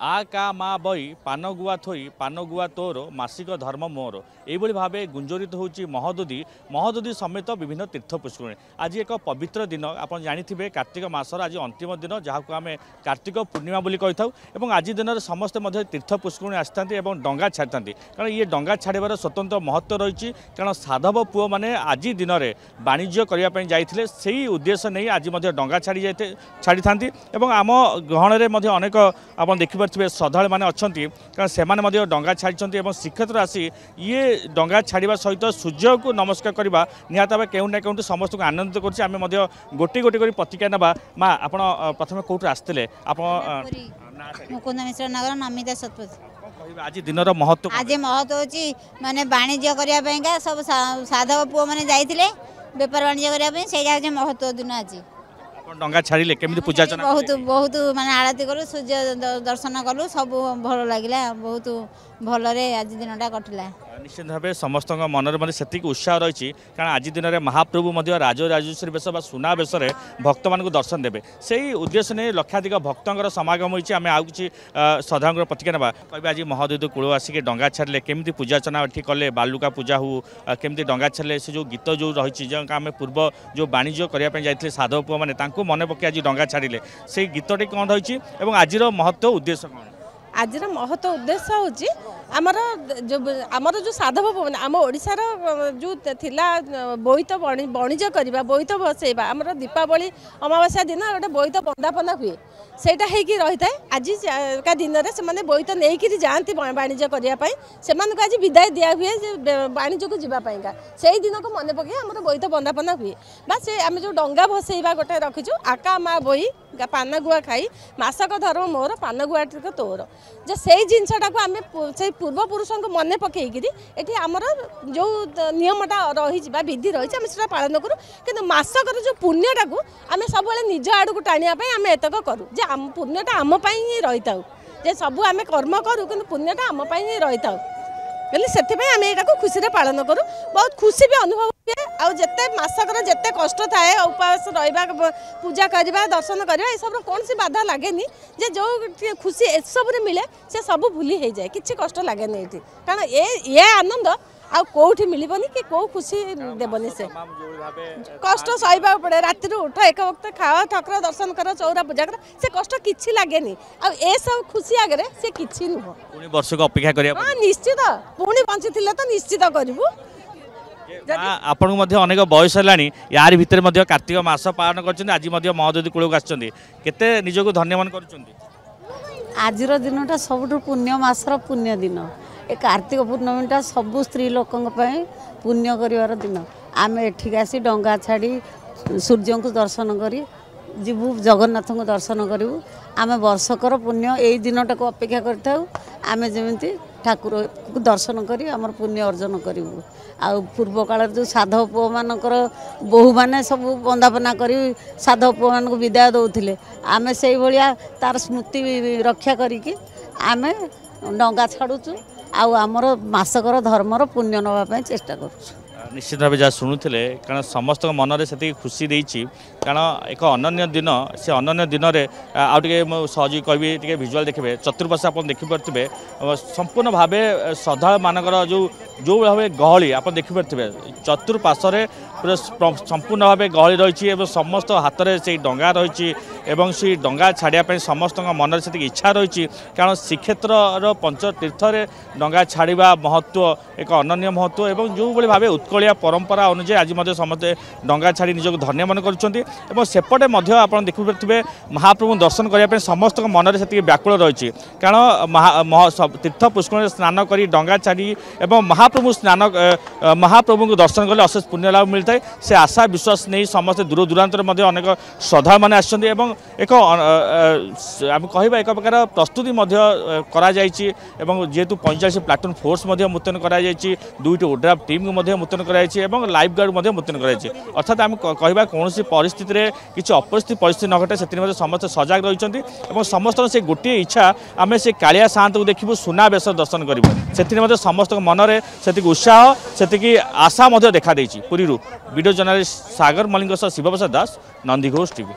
आ का मा बई पान गुआ थोई पान गुआ तोर मासिक धर्म मोर यही भाव गुंजरित होची महोदधी समेत विभिन्न तीर्थ पुष्करणी। आज एक पवित्र दिन आप जानी कार्तिक मासर आज अंतिम दिन जहाँ आम कार्तिक पूर्णिमा बोली कही था। आज दिन में समस्ते तीर्थ पुष्करणी आसता डंगा छाड़ी कारण ये डंगा छाड़बार स्वतंत्र महत्व रही कारण साधव पुओ मैंने आज दिन में वाणिज्य करने जाते से उद्देश्य नहीं आज डंगा छाड़ी था। आम गहण में अनेक आप देखिए श्रद्धा मैंने अच्छा कारण से डंगा छाड़ी श्रीक्षेत्र आसी ये डंगा छाड़ा सहित सूर्य को नमस्कार करवा निहत भाव केउ ना केउठी समस्त को आनंदित कर गोटे गोटे कर प्रतिक्रिया ना माँ आप प्रथम कौट आसते मुकुंद मिश्र नगर नमिता सतपथी। आज दिन महत्व आज महत्व होची माने वाणिज्य करने सब साधव पुओ मैंने जाइए बेपार वाणिज्य करने से महत्व दिन आज डंगा छाड़े केमी पूजा बहुत बहुत माने आरती कलु सूर्य दर्शन कलु सब भल लगे बहुत भलरे आज दिनटा कटिला। निश्चित भाव समस्त मनर से उत्साह रही कारण आज दिन में महाप्रभु राजराजेश्वरी बेश सुना बेश भक्त मान दर्शन देवे से ही उद्देश्य नहीं लक्षाधिक भक्तर समागम होती आम आउ कि श्रद्धा प्रतिक्रिया ना कह आज महोदय कूल आसिक डंगा छाड़े केमी पूजा अर्चना कले बालुका पूजा हो केमी डंगा छाड़े से जो गीत जो रही आम पूर्व जो वाणिज्य करने जाते साधव पुओ मैंने मन पके आज डंगा छाड़े से गीतटी कौन रही आज महत्व उद्देश्य कौन आज महत्व उद्देश्य होची आमर जो साधव मैंने आम ओडिशार जो थिला बोईत वाणिज्य करवा बोईत बसैबा आमर दीपावली अमावास्या दिन गोटे बोईत बंदापना हुए सेटा होगी रही है। आज का दिन में से बोईत नहीं जाती वाणिज्य करने से आज विदाय दिया हुए वाणिज्य को जावाईका से दिन को मन पकड़ आम बोईत बंदापना हुए बा से आम जो डंगा भसैबा गोटे रखीचु आका मा बोई पान गुआ खाई मासक धर्म मोर पान गुआ तोर जे से जिनटा को आम से पूर्व पुरुषों को मन पकईकि ये आमर जो नियमटा रही विधि रही आम से पालन करूँ कि मासकर जो पुण्यटा को आम सब निज आड़ को टाणियापी आम एतक करूँ जे पुण्यटा आम ही रही था जे सबू आम कर्म करूँ कि पुण्यटा आम ही रही था बोले से आम यहाँ खुशी पालन करूँ बहुत खुशी भी अनुभव हुए आते मसकर जिते कष्ट थाए उपवास रहा पूजा करवा दर्शन करवा ये सब कौन सी बाधा लगे जे जो खुशी ए सब मिले से सब भूली हो जाए किसी कष्ट लगे ये कारण ये आनंद आउ कौटी मिलबनी कि कौ खुशी देवनी से कष्ट सहबा पड़े राति उठ एक वक्त खाओ ठाकुर दर्शन कर चौरा पूजा कर से कष्ट किसी लगे आ सब खुशी आगे से किसी नुह वर्ष को अपेक्षा करिया निश्चित पुणी बंची तो निश्चित करूँ आपन अनेक बयस है यार भितर कार्तिक मास पालन कर आज महोदय कूल को आते निजक धन्य मन कर आज दिनटा सब पुण्य मासर पुण्य दिन ए कार्तिक पूर्णमीटा सबू स्त्री लोकों पुण्य कर दिन आम एठिक आसी डंगा छाड़ी सूर्य को दर्शन करी जीवु जगन्नाथ को दर्शन करूँ आम वर्षकर पुण्य यही दिनटा को अपेक्षा करें जमी ठाकुर को दर्शन करी आम पुण्य अर्जन करूँ आ पूर्व काल जो साधव पुओ मानकर बोहू मैंने सब बंदापना करी साधव पुओ मान को विदाय दौले आम से भाया तार स्मृति रक्षा करी आम डंगा छाड़ुचु आमर मासकर धर्मर पुण्य नापी चेष्टा करुँ। निश्चित भाव जहाँ शुणुले कारण समस्त मन में से खुशी देती कारण एक अनन्य दिन से अनन्य दिन में आगे सहज कहि टे भिजुआल देखिए चतुर्पाश आप देखिपे संपूर्ण भाव श्रद्धा मानकर जो जो भाव गहली आप देखिपे चतुर्पाशे पूरा संपूर्ण भाव गहली रही समस्त हाथ में से डंगा रही से डंगा छाड़ापी समस्त मन से इच्छा रही कारण श्रीक्षेत्र पंचतीर्थ डंगा छाड़ा महत्व एक अनन्य महत्व और जो भाव उत्कलिया परंपरा अनुसार आज समस्ते डंगा छाड़ी निजक धन्य मन करपटे आप देखिपे महाप्रभु दर्शन करने समस्त मन में से व्याकुल रही कारण तीर्थ पुष्कर स्नान कर डंगा छाड़ी और महाप्रभु स्नान महाप्रभु को दर्शन कले अशेष पुण्य लाभ मिलता है से आशा विश्वास नहीं समस्ते दूर दूरांतर अनेक श्रद्धा मैंने एक आम कह एक प्रकार प्रस्तुति जेहेतु 45 प्लाटून फोर्स मुतयन कर दुईटी ओड्राफ टीम को मुतयन कर लाइफ गार्ड मुतयन कर अर्थात आम कह कौन परिस्थिति में किसी अपरिस्थिति परिस्थिति न घटे से समस्त सजग रही समस्त से गोटे इच्छा आम से कालिया सात को देखू सुना बेश दर्शन करूँ से समस्त मन में से उत्साह से आशा देखा पुरी वीडियो जर्नलिस्ट सागर मलिंग शिवप्रसाद दास नंदीघोष टीवी।